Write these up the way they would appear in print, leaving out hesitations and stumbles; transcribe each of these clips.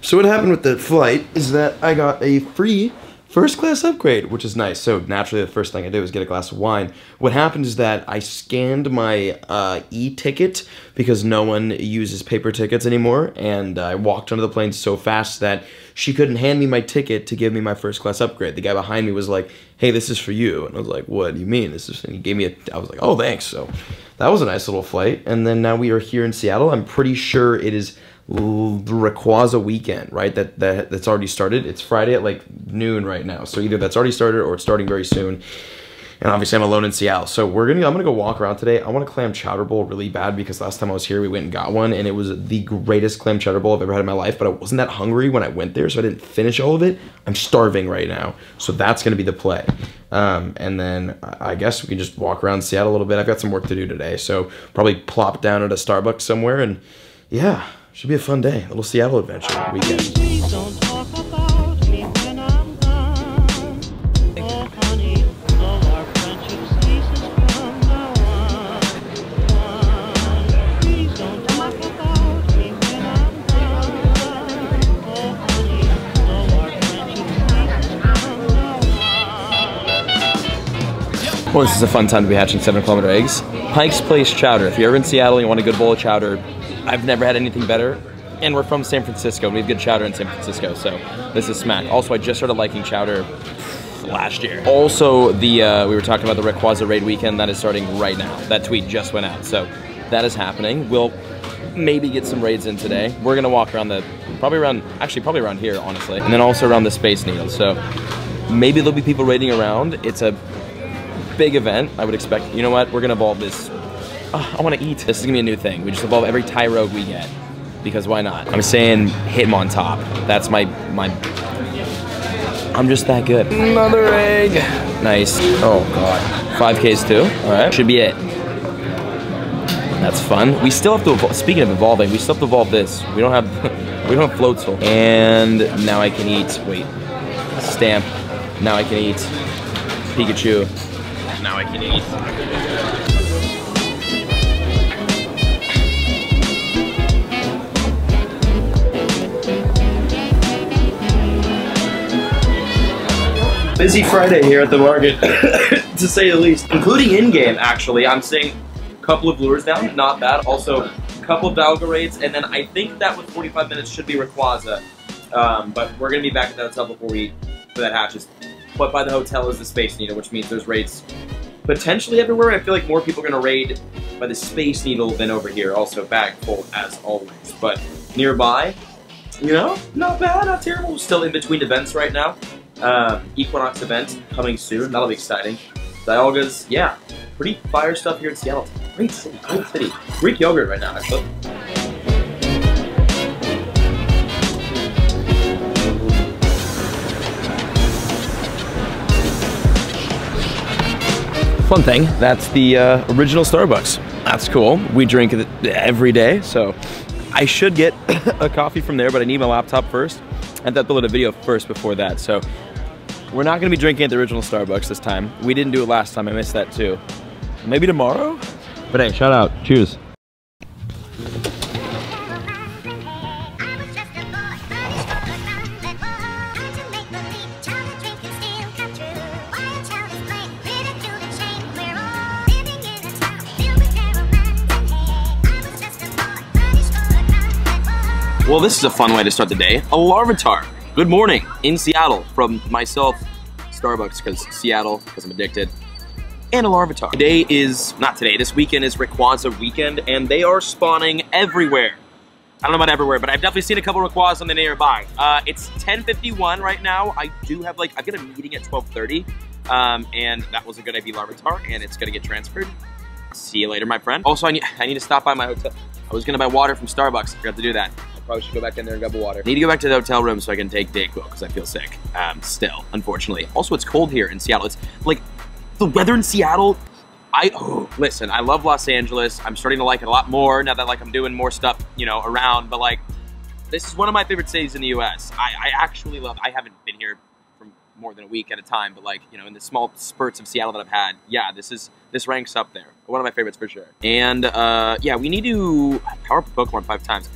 So what happened with the flight is that I got a free first class upgrade, which is nice. So naturally the first thing I did was get a glass of wine. What happened is that I scanned my e-ticket because no one uses paper tickets anymore, and I walked onto the plane so fast that she couldn't hand me my ticket to give me my first class upgrade. The guy behind me was like, "Hey, this is for you." And I was like, "What do you mean? This is," and he gave me I was like, "Oh, thanks." So that was a nice little flight. And then now we are here in Seattle. I'm pretty sure it is Rayquaza weekend, right? That's already started. It's Friday at like noon right now. So either that's already started or it's starting very soon. And obviously I'm alone in Seattle. So I'm gonna go walk around today. I want a clam chowder bowl really bad because last time I was here we went and got one and it was the greatest clam chowder bowl I've ever had in my life, but I wasn't that hungry when I went there, so I didn't finish all of it. I'm starving right now. So that's gonna be the play. And then I guess we can just walk around Seattle a little bit. I've got some work to do today. So probably plop down at a Starbucks somewhere and yeah. Should be a fun day, a little Seattle adventure weekend. Please don't talk about me when I'm gone. Oh honey, though our friendship ceases from now on. Please don't talk about me when I'm gone. Oh honey, though our friendship ceases from now on. Well, this is a fun time to be hatching 7-kilometer eggs. Pike's Place Chowder. If you're ever in Seattle and you want a good bowl of chowder, I've never had anything better, and we're from San Francisco. We have good chowder in San Francisco, so this is smack. Also, I just started liking chowder last year. Also, we were talking about the Rayquaza raid weekend. That is starting right now. That tweet just went out, so that is happening. We'll maybe get some raids in today. We're gonna walk around probably around here, honestly, and then also around the Space Needle. So maybe there'll be people raiding around. It's a big event, I would expect. You know what? We're gonna evolve this. I want to eat. This is gonna be a new thing. We just evolve every Tyrogue we get, because why not? I'm saying Hitmon top. That's my. I'm just that good. Another egg. Nice. Oh god. 5Ks too. All right. Should be it. That's fun. We still have to evolve. Speaking of evolving, we still have to evolve this. We don't have Floatzel. And now I can eat. Wait. Stamp. Now I can eat Pikachu. Now I can eat. Busy Friday here at the market, to say the least. Including in-game, actually. I'm seeing a couple of lures down, not bad. Also, a couple of Dialga raids, and then I think that with 45 minutes should be Rayquaza. But we're going to be back at the hotel before that hatches. But by the hotel is the Space Needle, which means there's raids potentially everywhere. I feel like more people are going to raid by the Space Needle than over here. Also, bag full as always. But nearby, you know, not bad, not terrible. We're still in between events right now. Equinox event coming soon. That'll be exciting. Dialgas, yeah, pretty fire stuff here in Seattle. Great city, great city. Greek yogurt right now, actually. Fun thing, that's the original Starbucks. That's cool. We drink it every day, so I should get a coffee from there, but I need my laptop first. I have to upload a video first before that, so we're not gonna be drinking at the original Starbucks this time. We didn't do it last time, I missed that too. Maybe tomorrow? But hey, shout out, cheers. Well, this is a fun way to start the day. A Larvitar. Good morning in Seattle from myself, Starbucks, because Seattle, because I'm addicted, and a Larvitar. This weekend is Rayquaza weekend, and they are spawning everywhere. I don't know about everywhere, but I've definitely seen a couple Rayquaza on the nearby. It's 10:51 right now. I do have I've got a meeting at 12:30, and that was a good IV Larvitar, and it's gonna get transferred. See you later, my friend. Also, I need to stop by my hotel. I was gonna buy water from Starbucks. I forgot to do that. I probably should go back in there and grab a water. Need to go back to the hotel room so I can take Dayquil because I feel sick. Still, unfortunately. Also, it's cold here in Seattle. It's like the weather in Seattle. Listen, I love Los Angeles. I'm starting to like it a lot more now that I'm doing more stuff, around. But this is one of my favorite cities in the U.S. I actually love. I haven't been here for more than a week at a time, but in the small spurts of Seattle that I've had, yeah, this ranks up there. One of my favorites for sure. And yeah, we need to power up Pokemon 5 times.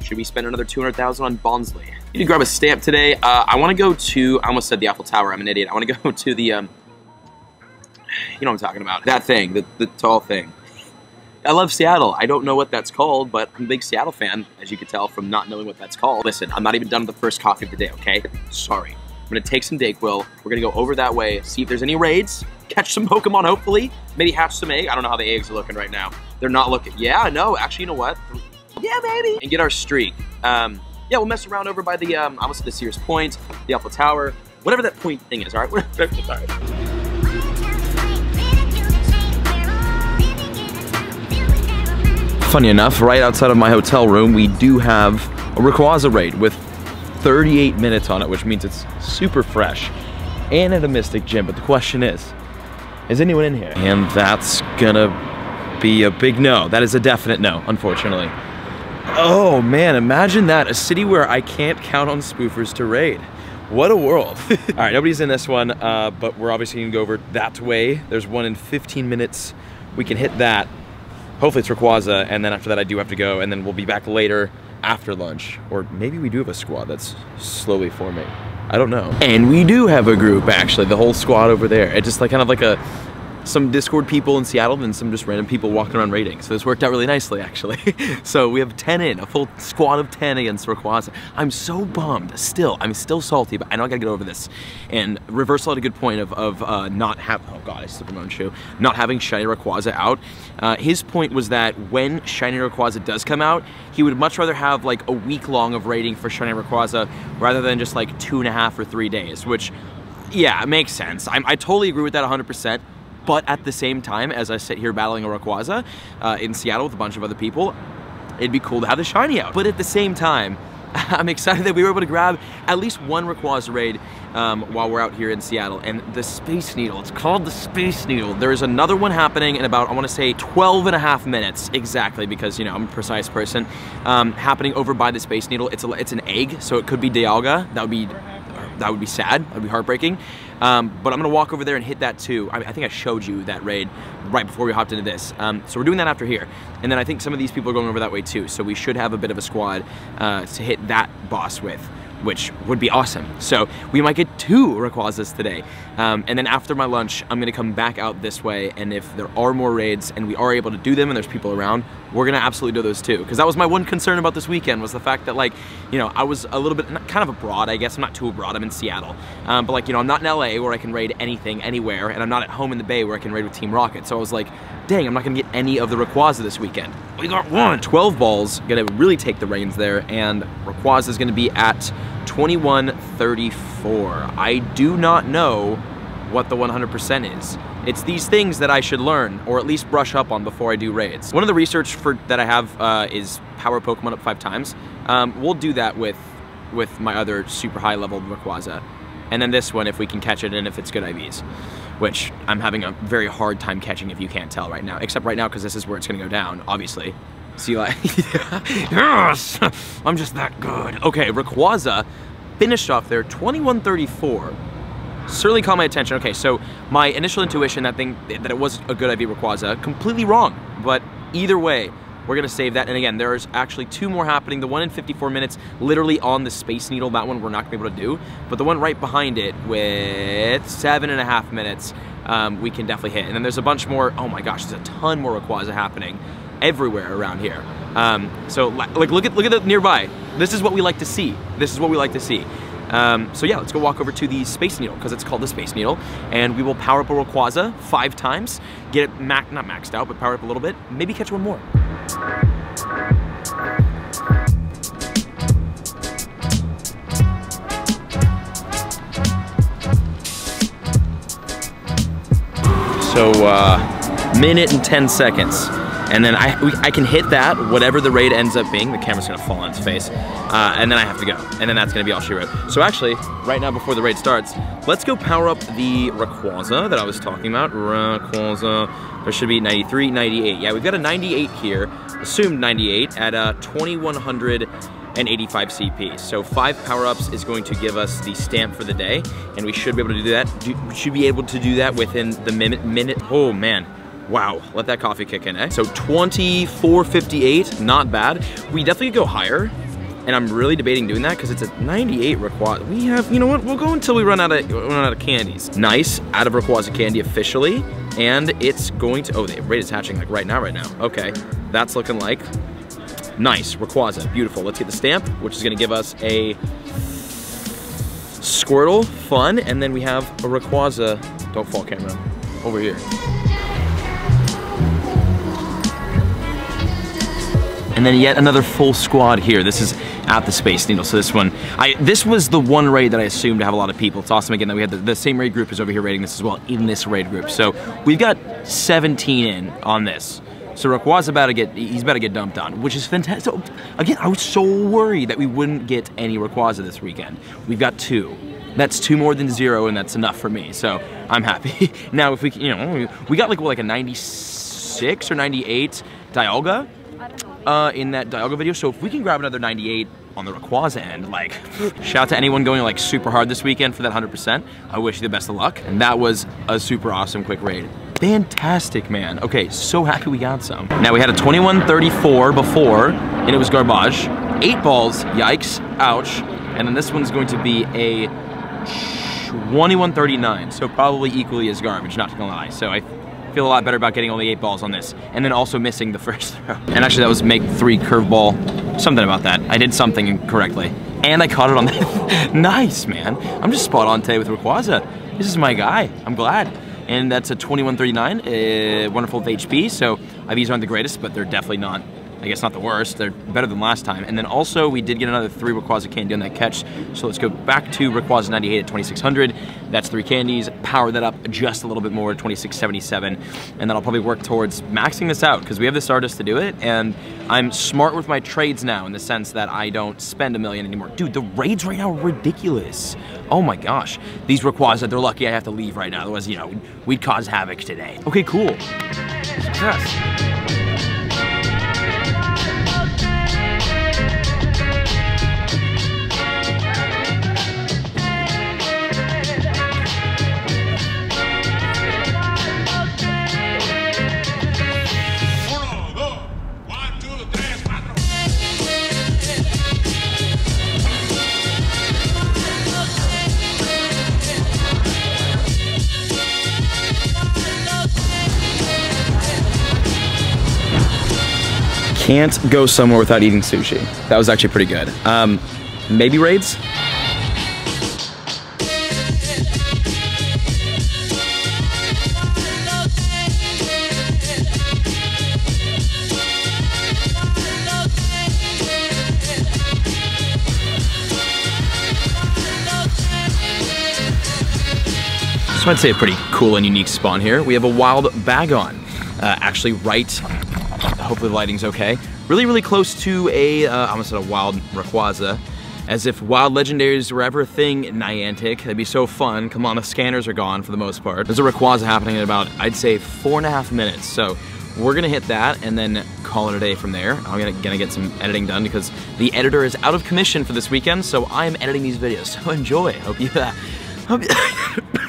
Should we spend another 200,000 on Bonsly? Need to grab a stamp today. I want to go to. I almost said the Eiffel Tower. I'm an idiot. I want to go to the. You know what I'm talking about. That thing, the tall thing. I love Seattle. I don't know what that's called, but I'm a big Seattle fan, as you can tell from not knowing what that's called. Listen, I'm not even done with the first coffee of the day, okay? Sorry. I'm gonna take some Dayquil. We're gonna go over that way, see if there's any raids, catch some Pokemon, hopefully. Maybe hatch some egg. I don't know how the eggs are looking right now. They're not looking. Yeah, no, actually, you know what? Yeah, maybe. And get our streak. Yeah, we'll mess around over by the, I almost said the Sears Point, the Eiffel Tower, whatever that point thing is, all right? All right. Funny enough, right outside of my hotel room, we do have a Rayquaza raid with 38 minutes on it, which means it's super fresh and at a Mystic Gym. But the question is anyone in here? And that's gonna be a big no. That is a definite no, unfortunately. Oh man, imagine that. A city where I can't count on spoofers to raid. What a world. All right, nobody's in this one, but we're obviously gonna go over that way. There's one in 15 minutes. We can hit that. Hopefully it's Rayquaza, and then after that I do have to go, and then we'll be back later after lunch. Or maybe we do have a squad that's slowly forming. I don't know. And we do have a group, actually, the whole squad over there. It's just kind of some Discord people in Seattle and some just random people walking around raiding. So this worked out really nicely, actually. So we have 10 in, a full squad of 10 against Rayquaza. I'm so bummed. I'm still salty, but I know I gotta get over this. And Reversal had a good point of not having, oh god, I slipped my own shoe, not having Shiny Rayquaza out. His point was that when Shiny Rayquaza does come out, he would much rather have a week long of raiding for Shiny Rayquaza rather than just 2.5 or 3 days, which, yeah, it makes sense. I totally agree with that 100%. But at the same time, as I sit here battling a Rayquaza in Seattle with a bunch of other people, it'd be cool to have the shiny out. But at the same time, I'm excited that we were able to grab at least one Rayquaza raid while we're out here in Seattle. And the Space Needle, it's called the Space Needle. There is another one happening in about, I want to say 12.5 minutes exactly, because I'm a precise person, happening over by the Space Needle. It's an egg, so it could be Dyalla. That would be sad. That would be heartbreaking. But I'm gonna walk over there and hit that too. I think I showed you that raid right before we hopped into this. So we're doing that after here. And then I think some of these people are going over that way too. So we should have a bit of a squad to hit that boss with, which would be awesome. So we might get 2 Rayquazas today. And then after my lunch, I'm gonna come back out this way, and if there are more raids and we are able to do them and there's people around, we're gonna absolutely do those too. Because that was my one concern about this weekend, was the fact that I was a little bit, kind of abroad, I guess. I'm not too abroad, I'm in Seattle. But I'm not in LA where I can raid anything, anywhere, and I'm not at home in the Bay where I can raid with Team Rocket. So I was like, dang, I'm not gonna get any of the Rayquaza this weekend. We got one. 12 balls, gonna really take the reins there, and Rayquaza is gonna be at 2134. I do not know what the 100% is. It's these things that I should learn, or at least brush up on before I do raids. One of the research that I have is power Pokemon up 5 times. We'll do that with my other super high level Rayquaza. And then this one, if we can catch it and if it's good IVs. Which I'm having a very hard time catching, if you can't tell right now. Except right now, because this is where it's gonna go down, obviously. See, yes! I'm just that good. Okay, Rayquaza finished off there, 2134. Certainly caught my attention. Okay, so my initial intuition, that it was a good IV Rayquaza, completely wrong. But either way, we're gonna save that. And again, there's actually 2 more happening. The one in 54 minutes, literally on the Space Needle, that one we're not gonna be able to do. But the one right behind it with 7.5 minutes, we can definitely hit. And then there's a bunch more, oh my gosh, there's a ton more Rayquaza happening everywhere around here. So look at the nearby. This is what we like to see. This is what we like to see. So yeah, let's go walk over to the Space Needle, because it's called the Space Needle, and we will power up a Rayquaza 5 times, get it not maxed out, but power up a little bit, maybe catch one more. So minute and 10 seconds. And then I can hit that, whatever the raid ends up being. The camera's gonna fall on its face. And then I have to go. And then that's gonna be all she wrote. So actually, right now before the raid starts, let's go power up the Rayquaza that I was talking about. Rayquaza, there should be 93, 98. Yeah, we've got a 98 here, assumed 98 at 2185 CP. So 5 power-ups is going to give us the stamp for the day. And we should be able to do that. We should be able to do that within the minute. Oh man. Wow, let that coffee kick in, eh? So 2458, not bad. We definitely could go higher, and I'm really debating doing that because it's a 98 Rayquaza. We have, you know what? We'll go until we run out of candies. Nice, out of Rayquaza candy officially, and it's going to. Oh, the rate is hatching like right now. Okay, that's looking like nice Rayquaza, beautiful. Let's get the stamp, which is going to give us a Squirtle, fun, and then we have a Rayquaza. Don't fall, camera. Over here. And then yet another full squad here. This is at the Space Needle. So this one, this was the one raid that I assumed to have a lot of people. It's awesome again that we had the same raid group is over here raiding this as well in this raid group. So we've got 17 in on this. So Rayquaza's he's about to get dumped on, which is fantastic. So, again, I was so worried that we wouldn't get any Rayquaza this weekend. We've got 2. That's 2 more than 0, and that's enough for me. So I'm happy. Now if we, you know, we got like a 96 or 98 Dyalla. In that Dyalla video, so if we can grab another 98 on the Rayquaza end, like, shout out to anyone going like super hard this weekend for that 100%. I wish you the best of luck. And that was a super awesome quick raid. Fantastic, man. Okay, so happy we got some. Now we had a 2134 before, and it was garbage. 8 balls, yikes, ouch. And then this one's going to be a 2139, so probably equally as garbage, not gonna lie. So I feel a lot better about getting only 8 balls on this, and then also missing the first throw. And actually that was make 3 curveball, something about that. I did something incorrectly. And I caught it on that. Nice, man. I'm just spot on today with Rayquaza. This is my guy, I'm glad. And that's a 2139, wonderful with HP, so IVs aren't the greatest, but they're definitely not, I guess not the worst. They're better than last time. And then also we did get another 3 Rayquaza candy on that catch. So let's go back to Rayquaza 98 at 2600. That's 3 candies. Power that up just a little bit more to 2677. And then I'll probably work towards maxing this out because we have the Stardust to do it. And I'm smart with my trades now in the sense that I don't spend $1 million anymore. Dude, the raids right now are ridiculous. Oh my gosh. These Rayquaza, they're lucky I have to leave right now. Otherwise, you know, we'd cause havoc today. Okay, cool. Success. Can't go somewhere without eating sushi. That was actually pretty good. Maybe raids? So I'd say a pretty cool and unique spawn here. We have a wild Bagon, actually right. Hopefully the lighting's okay. Really, really close to a, I almost said a wild Rayquaza. As if wild legendaries were ever a thing, Niantic. That'd be so fun. Come on, the scanners are gone for the most part. There's a Rayquaza happening in about, I'd say 4.5 minutes. So we're gonna hit that and then call it a day from there. I'm gonna get some editing done because the editor is out of commission for this weekend, so I'm editing these videos. So enjoy. Hope you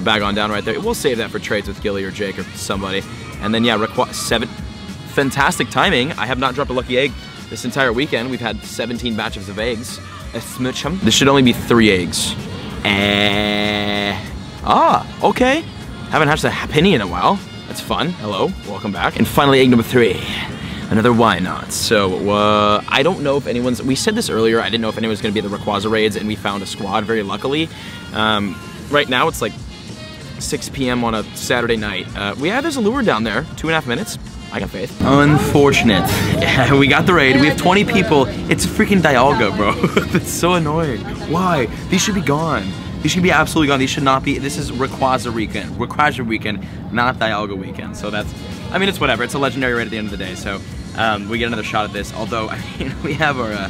bag on down right there. We'll save that for trades with Gilly or Jake or somebody. And then yeah, Rayquaza 7. Fantastic timing. I have not dropped a lucky egg this entire weekend. We've had 17 batches of eggs. This should only be 3 eggs. Okay. Haven't hatched a penny in a while. That's fun. Hello, welcome back. And finally, egg number 3. Another why not. So, I don't know if anyone's, we said this earlier, I didn't know if anyone's gonna be at the Rayquaza raids, and we found a squad, very luckily. Right now, it's like 6 p.m. on a Saturday night. There's a lure down there, 2.5 minutes. I got faith. Unfortunate. Yeah, we got the raid. We have 20 people. It's freaking Dyalla, bro. That's so annoying. Why? These should be gone. These should be absolutely gone. These should not be. This is Rayquaza weekend. Rayquaza weekend, not Dialga weekend. So that's, I mean, it's whatever. It's a legendary raid at the end of the day. So we get another shot at this. Although, I mean, we have our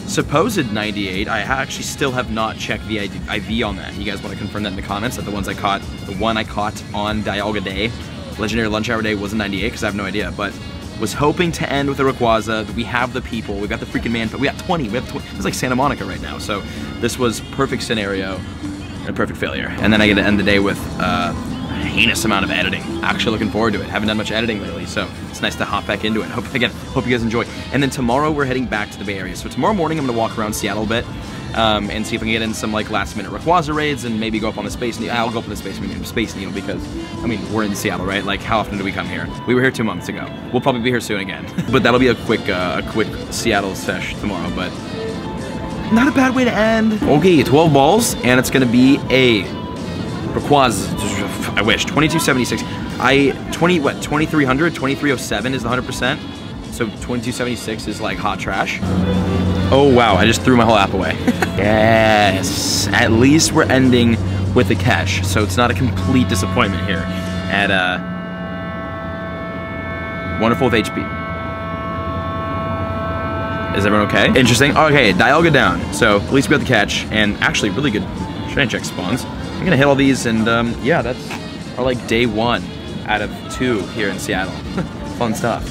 supposed 98. I actually still have not checked the IV on that. You guys want to confirm that in the comments? That the one I caught on Dialga Day, Legendary Lunch Hour Day, wasn't 98? Because I have no idea. But was hoping to end with a Rayquaza. We have the people. We got the freaking man. But we got 20. We have 20. It's like Santa Monica right now. So this was perfect scenario and a perfect failure. And then I get to end the day with a heinous amount of editing. Actually looking forward to it. Haven't done much editing lately, so it's nice to hop back into it. Hope you guys enjoy. And then tomorrow we're heading back to the Bay Area. So tomorrow morning I'm gonna walk around Seattle a bit and see if I can get in some like last minute Rayquaza raids and maybe go up on the Space Needle. I'll go up on the Space Needle because, I mean, we're in Seattle, right? Like, how often do we come here? We were here 2 months ago. We'll probably be here soon again. But that'll be a quick Seattle sesh tomorrow, but not a bad way to end. Okay, 12 balls, and it's gonna be a Rayquaza. I wish 2276. 2300, 2307 is the 100%. So 2276 is like hot trash. Oh wow, I just threw my whole app away. Yes, at least we're ending with a catch, so it's not a complete disappointment here. At wonderful with HP. Is everyone okay? Interesting. Okay, Dialga down. So at least we got the catch, and actually really good shiny check spawns. I'm gonna hit all these, and yeah, that's our like day 1 out of 2 here in Seattle. Fun stuff.